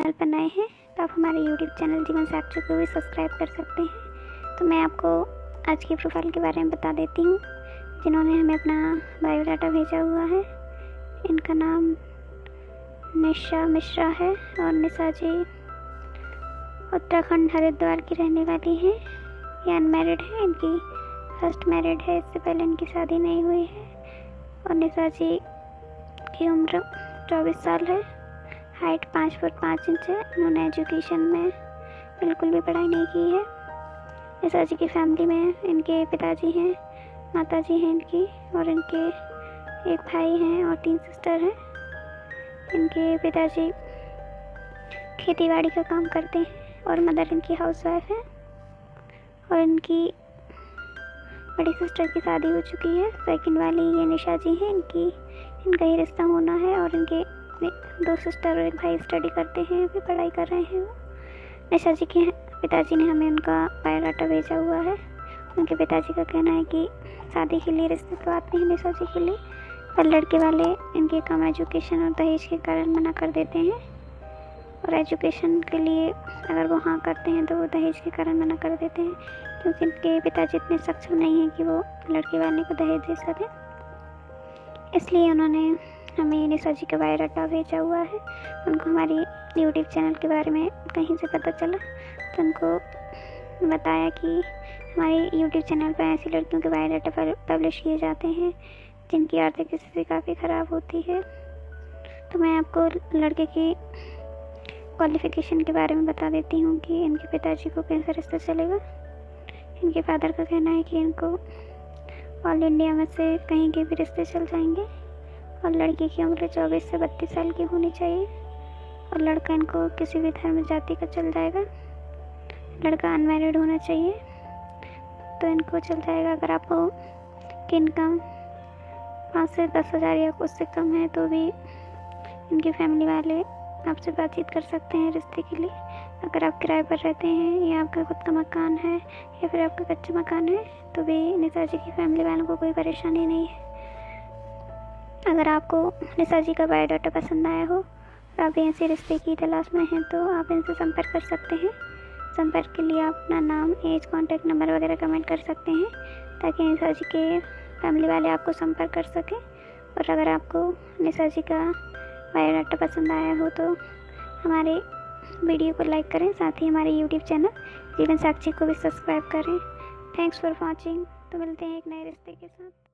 Channel पर नए हैं तो आप हमारे यूट्यूब चैनल जीवन साक्षी को भी सब्सक्राइब कर सकते हैं। तो मैं आपको आज की प्रोफाइल के बारे में बता देती हूँ जिन्होंने हमें अपना बायोडाटा भेजा हुआ है। इनका नाम निशा मिश्रा है और निशा जी उत्तराखंड हरिद्वार की रहने वाली हैं। ये अनमैरिड है, इनकी फर्स्ट मैरिड है, इससे पहले इनकी शादी नहीं हुई है। और निशा जी की उम्र 24 साल है, हाइट 5 फुट 5 इंच है। इन्होंने एजुकेशन में बिल्कुल भी पढ़ाई नहीं की है। निशा जी की फैमिली में इनके पिताजी हैं, माताजी हैं इनकी, और इनके एक भाई हैं और 3 सिस्टर हैं। इनके पिताजी खेतीबाड़ी का काम करते हैं और मदर इनकी हाउसवाइफ है। और इनकी बड़ी सिस्टर की शादी हो चुकी है। सेकंड वाली ये निशा जी हैं, इनका ही रिश्ता होना है। और इनके 2 सिस्टर और एक भाई स्टडी करते हैं, अभी पढ़ाई कर रहे हैं वो। निशा जी के पिताजी ने हमें उनका बायोडाटा भेजा हुआ है। उनके पिताजी का कहना है कि शादी के लिए रिश्ते तो आते हैं निशा जी के लिए, पर लड़के वाले इनके कम एजुकेशन और दहेज के कारण मना कर देते हैं। और एजुकेशन के लिए अगर वो हाँ करते हैं तो वो दहेज के कारण मना कर देते हैं, क्योंकि इनके पिताजी इतने सक्षम नहीं हैं कि वो लड़के वाले को दहेज दे सकें। इसलिए उन्होंने हमें निशा जी का बायोडाटा भेजा हुआ है। उनको हमारी यूट्यूब चैनल के बारे में कहीं से पता चला तो उनको बताया कि हमारे यूट्यूब चैनल पर ऐसी लड़कियों के बायोडाटा पब्लिश किए जाते हैं जिनकी आर्थिक स्थिति काफ़ी ख़राब होती है। तो मैं आपको लड़के की क्वालिफ़िकेशन के बारे में बता देती हूँ कि इनके पिताजी को कैसा रिश्ता चलेगा। इनके फादर का कहना है कि इनको ऑल इंडिया में से कहीं के भी रिश्ते चल जाएंगे और लड़की की उम्र 24 से 32 साल की होनी चाहिए और लड़का इनको किसी भी धर्म जाति का चल जाएगा। लड़का अनमैरिड होना चाहिए तो इनको चल जाएगा। अगर आपको की इनकम 5 से 10 हज़ार या उससे कम है तो भी इनकी फैमिली वाले आपसे बातचीत कर सकते हैं रिश्ते के लिए। अगर आप किराए पर रहते हैं या आपका खुद का मकान है या फिर आपका कच्चा मकान है तो भी निशा जी की फैमिली वालों को कोई परेशानी नहीं है। अगर आपको निशा जी का बायोडाटा पसंद आया हो और आप ऐसे रिश्ते की तलाश में हैं तो आप इनसे संपर्क कर सकते हैं। संपर्क के लिए आप अपना नाम, एज, कॉन्टैक्ट नंबर वगैरह कमेंट कर सकते हैं ताकि निशा जी के फैमिली वाले आपको संपर्क कर सकें। और अगर आपको निशा जी का बायोडाटा पसंद आया हो तो हमारे वीडियो को लाइक करें, साथ ही हमारे यूट्यूब चैनल जीवन साक्षी को भी सब्सक्राइब करें। Thanks for watching. तो मिलते हैं एक नए रिश्ते के साथ।